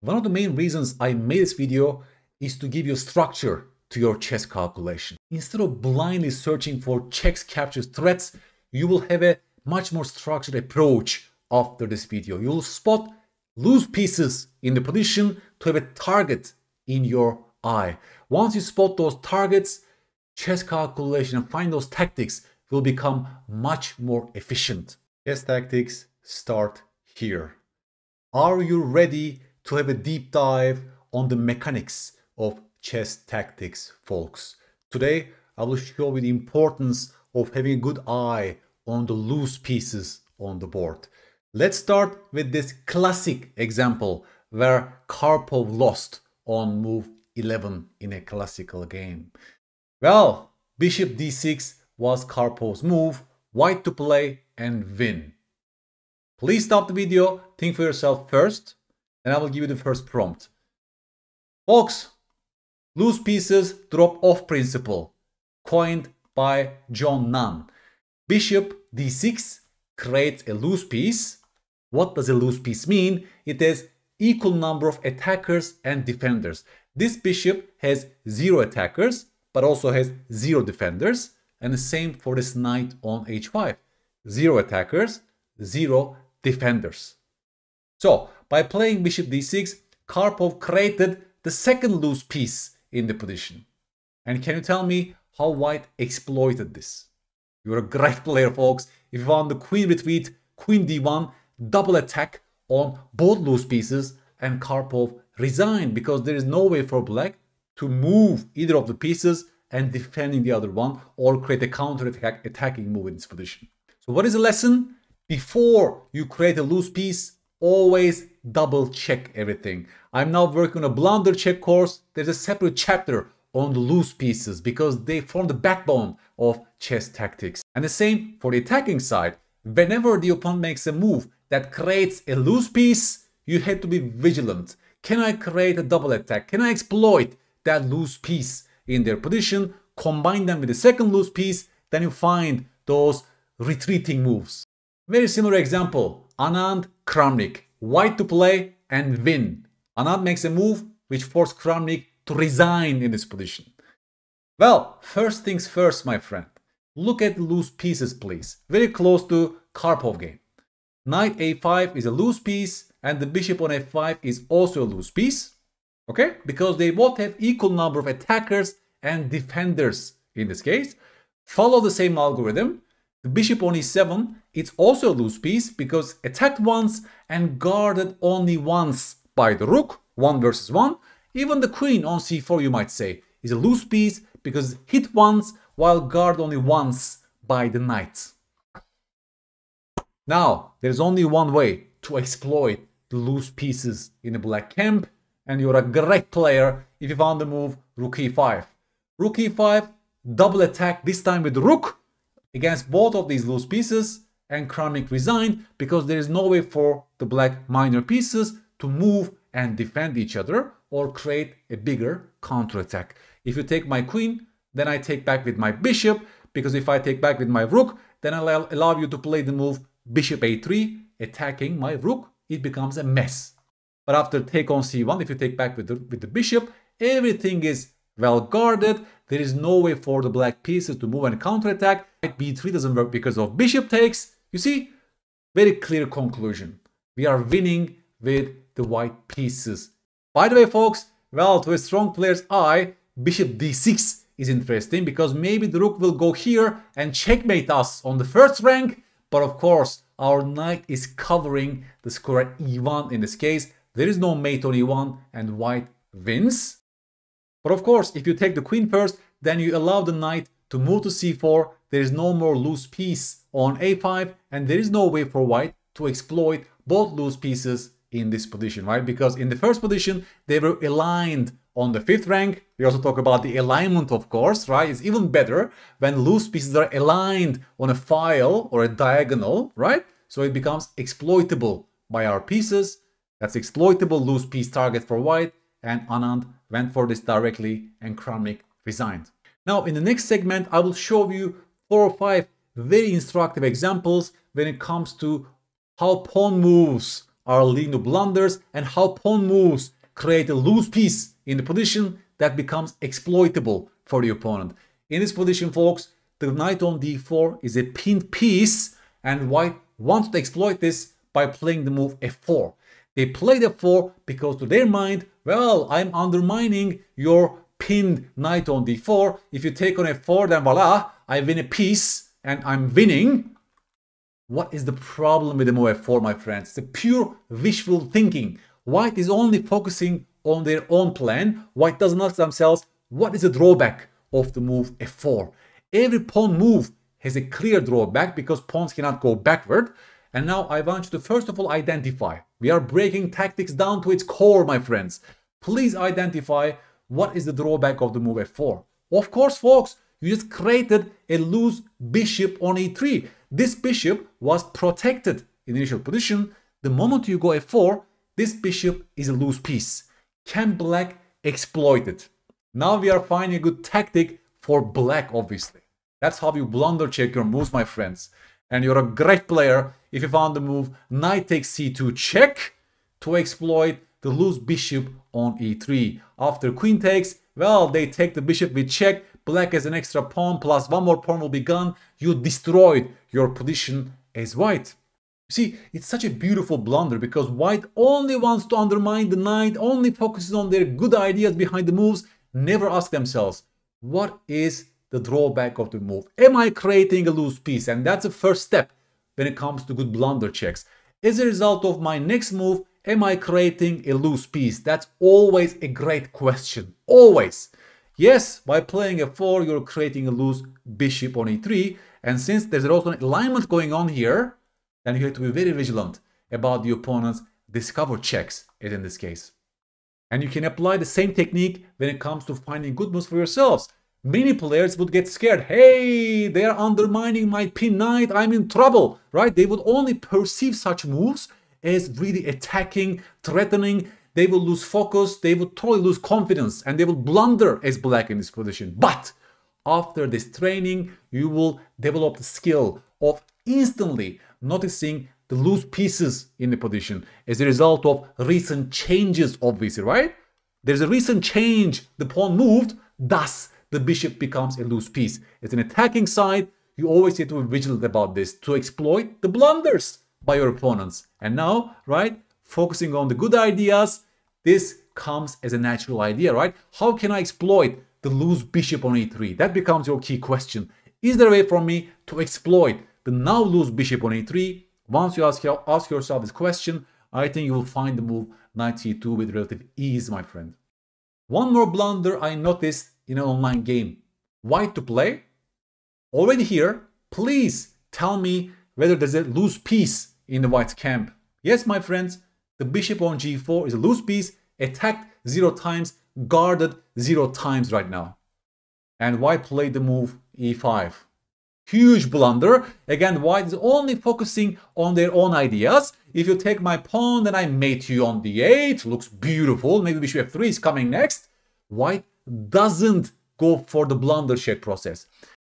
One of the main reasons I made this video is to give you structure to your chess calculation. Instead of blindly searching for chess captures threats, you will have a much more structured approach after this video. You will spot loose pieces in the position to have a target in your eye. Once you spot those targets, chess calculation and find those tactics will become much more efficient. Chess tactics start here. Are you ready to have a deep dive on the mechanics of chess tactics, folks? Today, I will show you the importance of having a good eye on the loose pieces on the board. Let's start with this classic example where Karpov lost on move 11 in a classical game. Well, bishop d6 was Karpov's move, white to play and win. Please stop the video, think for yourself first, and I will give you the first prompt. Folks, loose pieces drop off principle, coined by John Nunn. Bishop d6 creates a loose piece. What does a loose piece mean? It has equal number of attackers and defenders. This bishop has 0 attackers, but also has 0 defenders. And the same for this knight on h5. 0 attackers, 0 defenders. So, by playing bishop d6, Karpov created the second loose piece in the position. And can you tell me how white exploited this? You're a great player, folks. If you want the queen retreat, queen d1, double attack on both loose pieces, and Karpov resigned because there is no way for black to move either of the pieces and defending the other one or create a counter-attacking move in this position. So what is the lesson? Before you create a loose piece, always double check everything. I'm now working on a blunder check course. There's a separate chapter on the loose pieces because they form the backbone of chess tactics. And the same for the attacking side. Whenever the opponent makes a move that creates a loose piece, you have to be vigilant. Can I create a double attack? Can I exploit that loose piece in their position? Combine them with the second loose piece, then you find those retreating moves. Very similar example, Anand, Kramnik, white to play and win. Anand makes a move which forced Kramnik to resign in this position. Well, first things first, my friend. Look at the loose pieces, please. Very close to Karpov game. Knight a5 is a loose piece and the bishop on f5 is also a loose piece. Okay? Because they both have equal number of attackers and defenders in this case. Follow the same algorithm. The bishop on e7, it's also a loose piece because attacked once and guarded only once by the rook, 1 versus 1. Even the queen on c4, you might say, is a loose piece because it's hit once while guarded only once by the knight. Now, there's only one way to exploit the loose pieces in the black camp, and you're a great player if you found the move rook e5. Rook e5, double attack, this time with the rook, against both of these loose pieces, and Kramnik resigned because there is no way for the black minor pieces to move and defend each other or create a bigger counterattack. If you take my queen, then I take back with my bishop, because if I take back with my rook, then I'll allow you to play the move bishop a3, attacking my rook. It becomes a mess. But after take on c1, if you take back with the bishop, everything is well guarded. There is no way for the black pieces to move and counterattack. b3 doesn't work because of bishop takes. You see, very clear conclusion. We are winning with the white pieces. By the way, folks, well, to a strong player's eye, bishop d6 is interesting because maybe the rook will go here and checkmate us on the first rank. But of course, our knight is covering the square at e1 in this case. There is no mate on e1 and white wins. But of course, if you take the queen first, then you allow the knight to move to c4. There is no more loose piece on a5 and there is no way for white to exploit both loose pieces in this position, right? Because in the first position, they were aligned on the 5th rank. We also talk about the alignment, of course, right? It's even better when loose pieces are aligned on a file or a diagonal, right? So it becomes exploitable by our pieces. That's exploitable loose piece target for white, and Anand went for this directly and Kramnik resigned. Now, in the next segment, I will show you 4 or 5 very instructive examples when it comes to how pawn moves are leading to blunders and how pawn moves create a loose piece in the position that becomes exploitable for the opponent. In this position, folks, the knight on d4 is a pinned piece, and white wants to exploit this by playing the move f4. They played f4 because to their mind, well, I'm undermining your pinned knight on d4. If you take on f4, then voila, I win a piece and I'm winning. What is the problem with the move f4, my friends? It's a pure wishful thinking. White is only focusing on their own plan. White doesn't ask themselves, what is the drawback of the move f4? Every pawn move has a clear drawback because pawns cannot go backward. And now I want you to first of all identify. We are breaking tactics down to its core, my friends. Please identify what is the drawback of the move f4. Of course, folks, you just created a loose bishop on e3. This bishop was protected in the initial position. The moment you go f4, this bishop is a loose piece. Can black exploit it? Now we are finding a good tactic for black, obviously. That's how you blunder check your moves, my friends. And you're a great player if you found the move knight takes c2 check to exploit the loose bishop on e3. After queen takes, well, they take the bishop with check. Black has an extra pawn plus one more pawn will be gone. You destroyed your position as white. You see, it's such a beautiful blunder because white only wants to undermine the knight, only focuses on their good ideas behind the moves, never ask themselves, what is the drawback of the move? Am I creating a loose piece? And that's the first step when it comes to good blunder checks. As a result of my next move, am I creating a loose piece? That's always a great question. Always. Yes, by playing f4, you're creating a loose bishop on e3. And since there's also an alignment going on here, then you have to be very vigilant about the opponent's discovered checks, as in this case. And you can apply the same technique when it comes to finding good moves for yourselves. Many players would get scared. Hey, they are undermining my pin knight. I'm in trouble, right? They would only perceive such moves as really attacking, threatening. They will lose focus. They will totally lose confidence and they will blunder as black in this position. But after this training, you will develop the skill of instantly noticing the loose pieces in the position as a result of recent changes, obviously, right? There's a recent change. The pawn moved, thus the bishop becomes a loose piece. As an attacking side, you always have to be vigilant about this to exploit the blunders by your opponents. And now, right, focusing on the good ideas, this comes as a natural idea, right? How can I exploit the loose bishop on e3? That becomes your key question. Is there a way for me to exploit the now loose bishop on e3? Once you ask yourself this question, I think you will find the move knight c2 with relative ease, my friend. One more blunder I noticed in an online game. White to play. Already here, please tell me whether there's a loose piece in the white camp. Yes, my friends, the bishop on g4 is a loose piece, attacked 0 times, guarded 0 times right now. And white played the move e5. Huge blunder. Again, white is only focusing on their own ideas. If you take my pawn, then I mate you on d8. Looks beautiful. Maybe bishop f3 is coming next. White doesn't go for the blunder check process.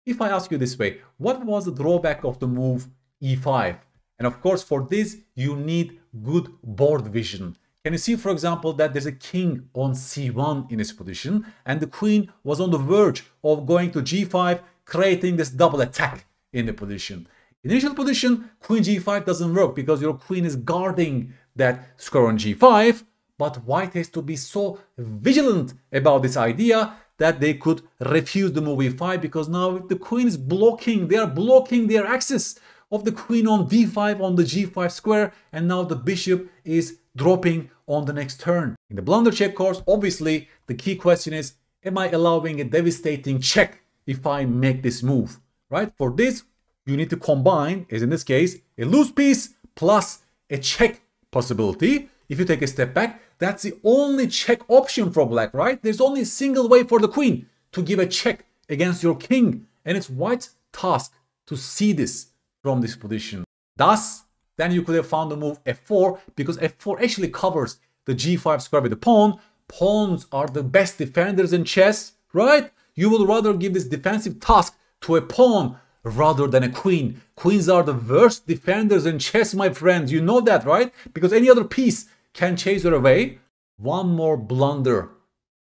If I ask you this way, what was the drawback of the move e5? And of course, for this, you need good board vision. Can you see, for example, that there's a king on c1 in this position, and the queen was on the verge of going to g5, creating this double attack in the position. Initial position, queen g5 doesn't work because your queen is guarding that square on g5, but white has to be so vigilant about this idea that they could refuse the move e5 because now the queen is blocking, they are blocking their access of the queen on d5 on the g5 square, and now the bishop is dropping on the next turn. In the blunder check course, obviously, the key question is, am I allowing a devastating check if I make this move, right? For this, you need to combine, as in this case, a loose piece plus a check possibility. If you take a step back, that's the only check option for black, right? There's only a single way for the queen to give a check against your king, and it's white's task to see this from this position. Thus, then you could have found the move f4 because f4 actually covers the g5 square with the pawn. Pawns are the best defenders in chess, right? You will rather give this defensive task to a pawn rather than a queen. Queens are the worst defenders in chess, my friends. You know that, right? Because any other piece can chase her away. One more blunder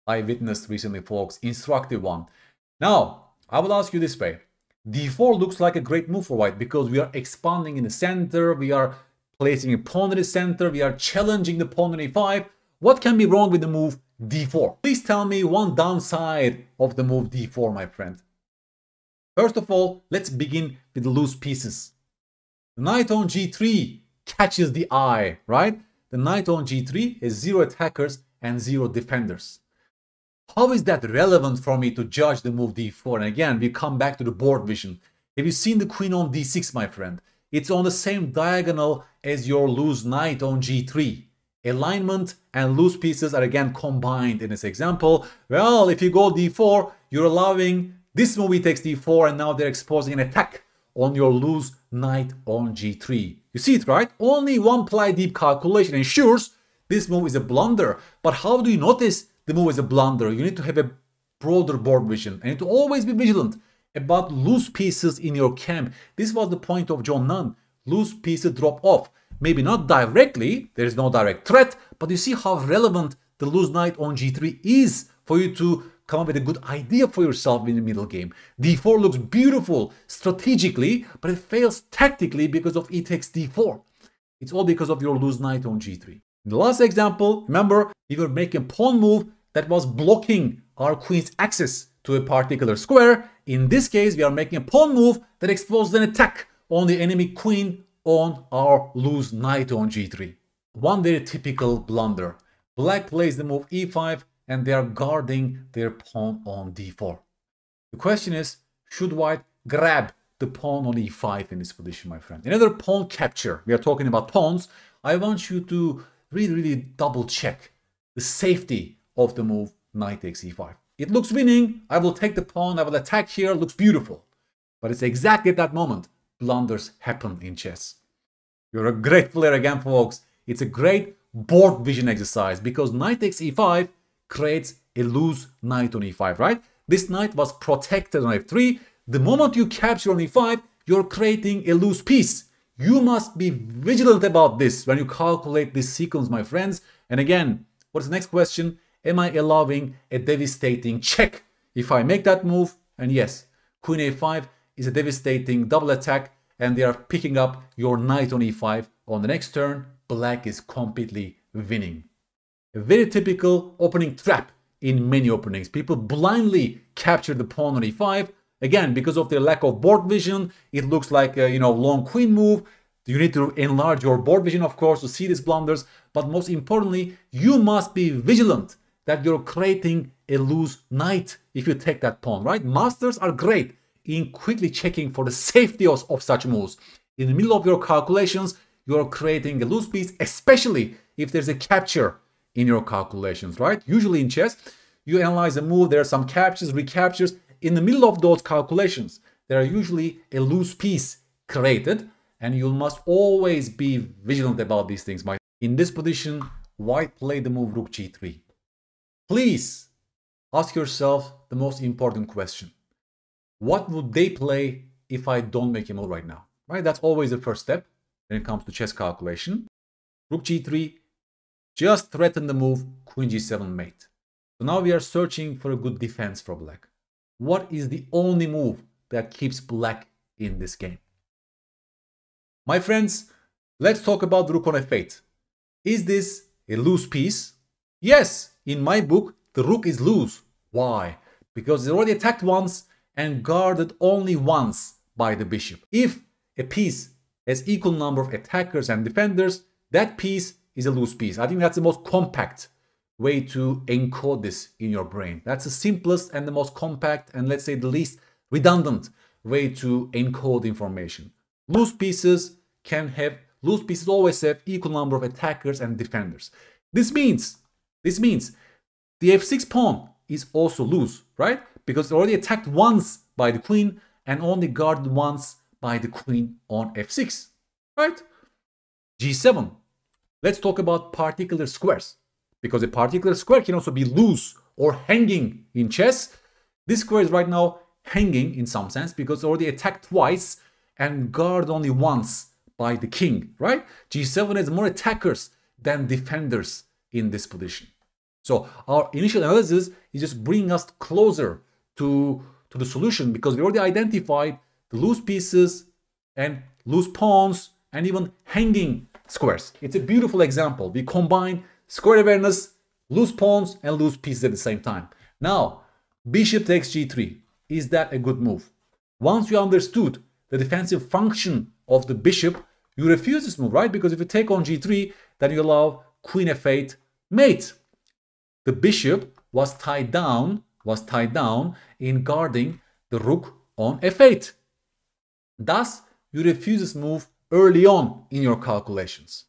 I witnessed recently, folks. Instructive one. Now, I will ask you this way. d4 looks like a great move for white because we are expanding in the center. We are placing a pawn in the center. We are challenging the pawn on e5. What can be wrong with the move d4? Please tell me one downside of the move d4, my friend. First of all, let's begin with the loose pieces. The knight on g3 catches the eye, right? The knight on g3 has 0 attackers and 0 defenders. How is that relevant for me to judge the move d4? And again, we come back to the board vision. Have you seen the queen on d6, my friend? It's on the same diagonal as your loose knight on g3. Alignment and loose pieces are again combined in this example. Well, if you go d4, you're allowing this move takes d4, and now they're exposing an attack on your loose knight on g3. You see it, right? Only one ply deep calculation ensures this move is a blunder. But how do you notice the move is a blunder? You need to have a broader board vision. And you need to always be vigilant about loose pieces in your camp. This was the point of John Nunn. Loose pieces drop off. Maybe not directly, there is no direct threat, but you see how relevant the loose knight on g3 is for you to come up with a good idea for yourself in the middle game. d4 looks beautiful strategically, but it fails tactically because of e takes d4. It's all because of your loose knight on g3. In the last example, remember, we were making a pawn move that was blocking our queen's access to a particular square. In this case, we are making a pawn move that exposes an attack on the enemy queen on our loose knight on g3. One very typical blunder. Black plays the move e5 and they are guarding their pawn on d4. The question is, should white grab the pawn on e5 in this position, my friend? Another pawn capture. We are talking about pawns. I want you to really double check the safety of the move knight takes e5. It looks winning. I will take the pawn. I will attack here. It looks beautiful. But it's exactly at that moment blunders happen in chess. You're a great player again, folks. It's a great board vision exercise because knight takes e5 creates a loose knight on e5, right? This knight was protected on f3. The moment you capture on e5, you're creating a loose piece. You must be vigilant about this when you calculate this sequence, my friends. And again, what's the next question? Am I allowing a devastating check if I make that move? And yes, queen a5 is a devastating double attack, and they are picking up your knight on e5. On the next turn, black is completely winning. A very typical opening trap in many openings. People blindly capture the pawn on e5. Again, because of their lack of board vision, it looks like a long queen move. You need to enlarge your board vision, of course, to see these blunders. But most importantly, you must be vigilant that you're creating a loose knight if you take that pawn, right? Masters are great in quickly checking for the safety of such moves. In the middle of your calculations, you're creating a loose piece, especially if there's a capture in your calculations, right? Usually in chess, you analyze a move, there are some captures, recaptures. In the middle of those calculations, there are usually a loose piece created, and you must always be vigilant about these things. In this position, white played the move rook g3. Please ask yourself the most important question. What would they play if I don't make a move right now? Right? That's always the first step when it comes to chess calculation. Rook g3 just threatened the move queen g7 mate. So now we are searching for a good defense for black. What is the only move that keeps black in this game? My friends, let's talk about rook on f8. Is this a loose piece? Yes, in my book, the rook is loose. Why? Because it's already attacked once and guarded only once by the bishop. If a piece has equal number of attackers and defenders, that piece is a loose piece. I think that's the most compact way to encode this in your brain. That's the simplest and the most compact and, let's say, the least redundant way to encode information. Loose pieces always have equal number of attackers and defenders. This means the f6 pawn is also loose, right? Because it's already attacked once by the queen and only guarded once by the queen on f6, right? g7. Let's talk about particular squares, because a particular square can also be loose or hanging in chess. This square is right now hanging in some sense because already attacked twice and guard only once by the king, right? G7 has more attackers than defenders in this position. So our initial analysis is just bringing us closer to the solution because we already identified the loose pieces and loose pawns and even hanging squares. It's a beautiful example. We combine square awareness, loose pawns and loose pieces at the same time. Now, bishop takes g3. Is that a good move? Once you understood the defensive function of the bishop, you refuse this move, right? Because if you take on g3, then you allow queen f8 mate. The bishop was tied down in guarding the rook on f8. Thus, you refuse this move early on in your calculations.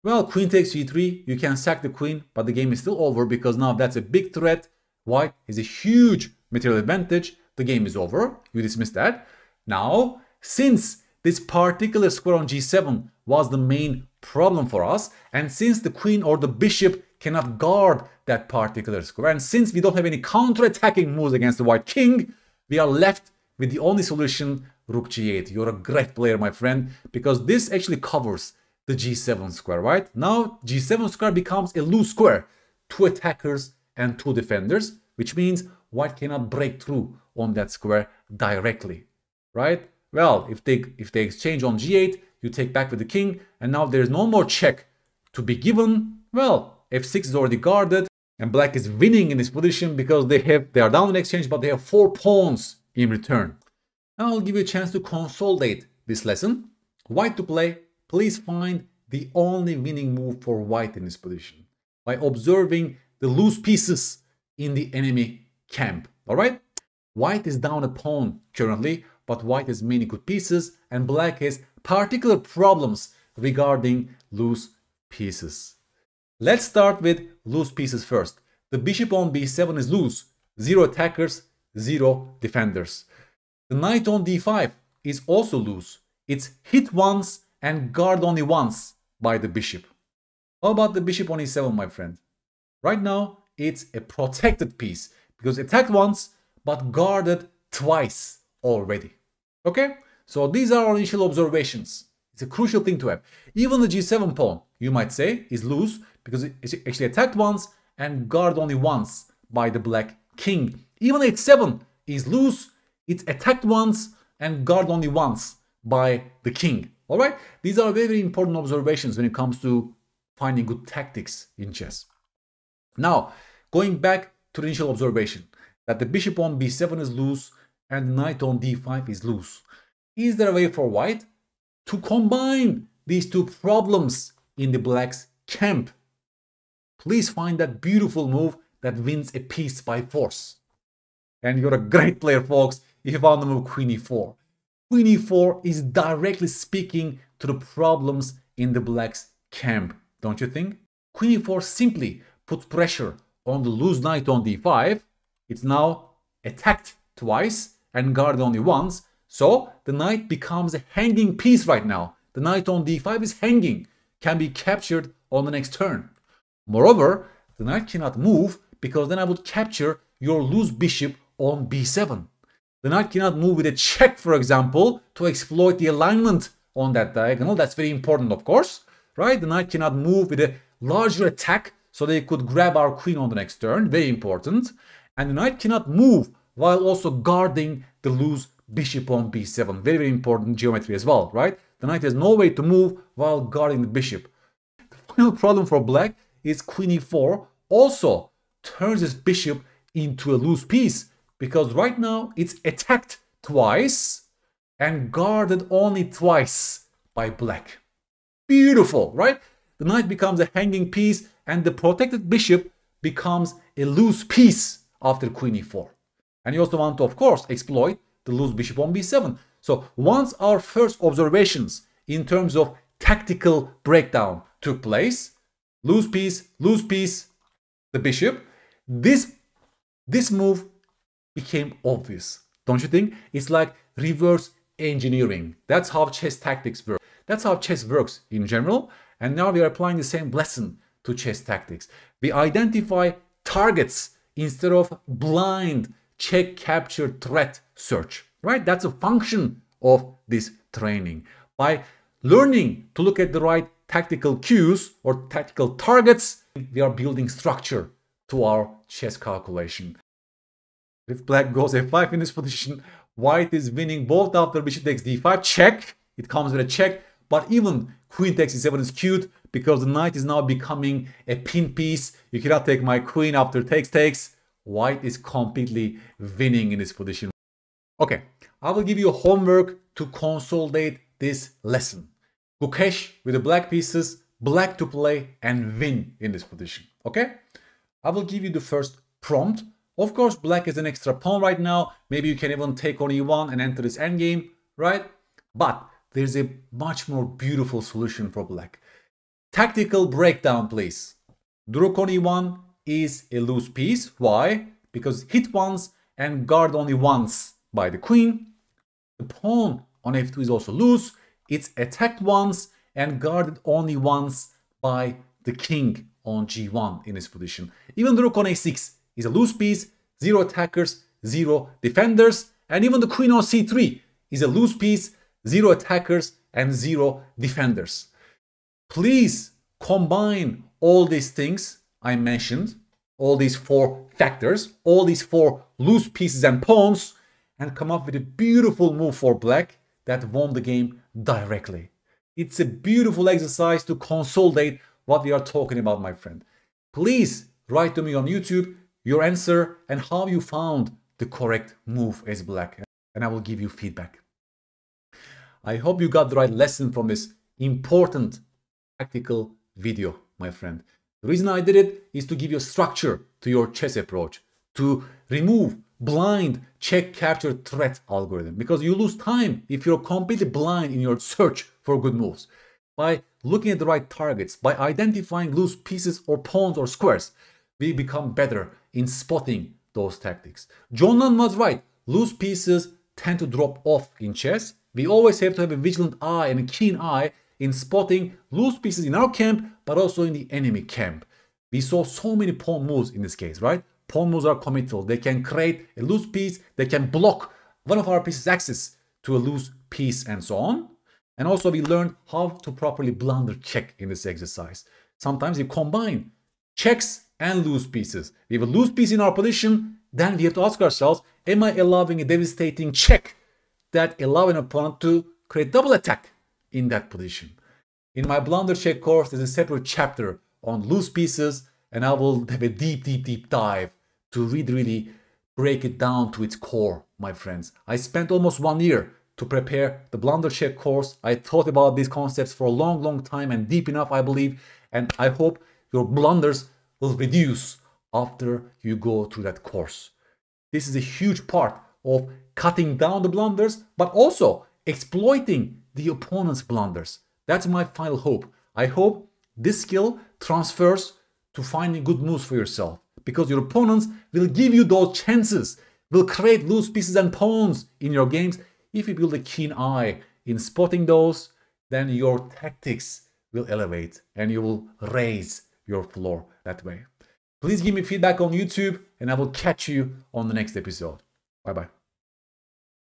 Well, queen takes g3, you can sack the queen, but the game is still over because now that's a big threat. White has a huge material advantage. The game is over. You dismiss that. Now, since this particular square on g7 was the main problem for us, and since the queen or the bishop cannot guard that particular square, and since we don't have any counter-attacking moves against the white king, we are left with the only solution, rook g8. You're a great player, my friend, because this actually covers the g7 square, right? Now, g7 square becomes a loose square. 2 attackers and 2 defenders, which means white cannot break through on that square directly, right? Well, if they exchange on g8, you take back with the king, and now there's no more check to be given. Well, f6 is already guarded, and black is winning in this position because they are down in exchange, but they have 4 pawns in return. Now I'll give you a chance to consolidate this lesson. White to play, please find the only winning move for white in this position by observing the loose pieces in the enemy camp. All right? White is down a pawn currently, but white has many good pieces and black has particular problems regarding loose pieces. Let's start with loose pieces first. The bishop on b7 is loose. 0 attackers, 0 defenders. The knight on d5 is also loose. It's hit once and guard only once by the bishop. How about the bishop on e7, my friend? Right now, it's a protected piece because attacked once but guarded twice already. Okay? So these are our initial observations. It's a crucial thing to have. Even the g7 pawn, you might say, is loose because it's actually attacked once and guarded only once by the black king. Even h7 is loose. It's attacked once and guarded only once by the king. All right? These are very important observations when it comes to finding good tactics in chess. Now, going back to the initial observation that the bishop on b7 is loose and the knight on d5 is loose. Is there a way for white to combine these two problems in the black's camp? Please find that beautiful move that wins a piece by force. And you're a great player, folks, if you found the move queen e4. Queen e4 is directly speaking to the problems in the black's camp, don't you think? Queen e4 simply puts pressure on the loose knight on d5. It's now attacked twice and guarded only once. So the knight becomes a hanging piece right now. The knight on d5 is hanging, can be captured on the next turn. Moreover, the knight cannot move because then I would capture your loose bishop on b7. The knight cannot move with a check, for example, to exploit the alignment on that diagonal. That's very important, of course, right? The knight cannot move with a larger attack so they could grab our queen on the next turn. Very important. And the knight cannot move while also guarding the loose bishop on b7. Very, very important geometry as well, right? The knight has no way to move while guarding the bishop. The final problem for black is queen e4 also turns his bishop into a loose piece because right now it's attacked twice and guarded only twice by black. Beautiful, right? The knight becomes a hanging piece and the protected bishop becomes a loose piece after queen e4. And you also want to, of course, exploit the loose bishop on b7. So once our first observations in terms of tactical breakdown took place, loose piece, the bishop, this move became obvious. Don't you think? It's like reverse engineering. That's how chess tactics work. That's how chess works in general. And now we are applying the same lesson to chess tactics. We identify targets instead of blind check, capture, threat search, right? That's a function of this training. By learning to look at the right tactical cues or tactical targets, we are building structure to our chess calculation. If black goes f5 in this position, white is winning both after bishop takes d5, check. It comes with a check, but even queen takes e7 is cute because the knight is now becoming a pin piece. You cannot take my queen after takes. White is completely winning in this position. Okay, I will give you homework to consolidate this lesson. Gukesh with the black pieces, black to play and win in this position. Okay, I will give you the first prompt. Of course, black is an extra pawn right now. Maybe you can even take on e1 and enter this endgame, right? But there's a much more beautiful solution for black. Tactical breakdown, please. Rook on e1 is a loose piece. Why? Because hit once and guard only once by the queen. The pawn on f2 is also loose. It's attacked once and guarded only once by the king on g1 in this position. Even the rook on a6 is a loose piece, 0 attackers, 0 defenders, and even the queen on c3 is a loose piece, 0 attackers and 0 defenders. Please combine all these things I mentioned, all these 4 factors, all these 4 loose pieces and pawns, and come up with a beautiful move for black that won the game directly. It's a beautiful exercise to consolidate what we are talking about, my friend. Please write to me on YouTube your answer and how you found the correct move as black, and I will give you feedback. I hope you got the right lesson from this important tactical video, my friend. The reason I did it is to give you a structure to your chess approach, to remove blind check, capture, threat algorithm, because you lose time if you're completely blind in your search for good moves. By looking at the right targets, by identifying loose pieces or pawns or squares, we become better in spotting those tactics. John Nunn was right. Loose pieces tend to drop off in chess. We always have to have a vigilant eye and a keen eye in spotting loose pieces in our camp, but also in the enemy camp. We saw so many pawn moves in this case, right? Pawn moves are committal. They can create a loose piece. They can block one of our pieces' access to a loose piece and so on. And also we learned how to properly blunder check in this exercise. Sometimes we combine checks and loose pieces. We have a loose piece in our position. Then we have to ask ourselves, am I allowing a devastating check that allow an opponent to create double attack in that position? In my blunder check course, there's a separate chapter on loose pieces, and I will have a deep dive to really break it down to its core, my friends. I spent almost 1 year to prepare the blunder check course. I thought about these concepts for a long time and deep enough, I believe, and I hope your blunders will reduce after you go through that course. This is a huge part of cutting down the blunders, but also exploiting the opponent's blunders. That's my final hope. I hope this skill transfers to finding good moves for yourself, because your opponents will give you those chances, will create loose pieces and pawns in your games. If you build a keen eye in spotting those, then your tactics will elevate and you will raise your floor that way. Please give me feedback on YouTube and I will catch you on the next episode. Bye bye.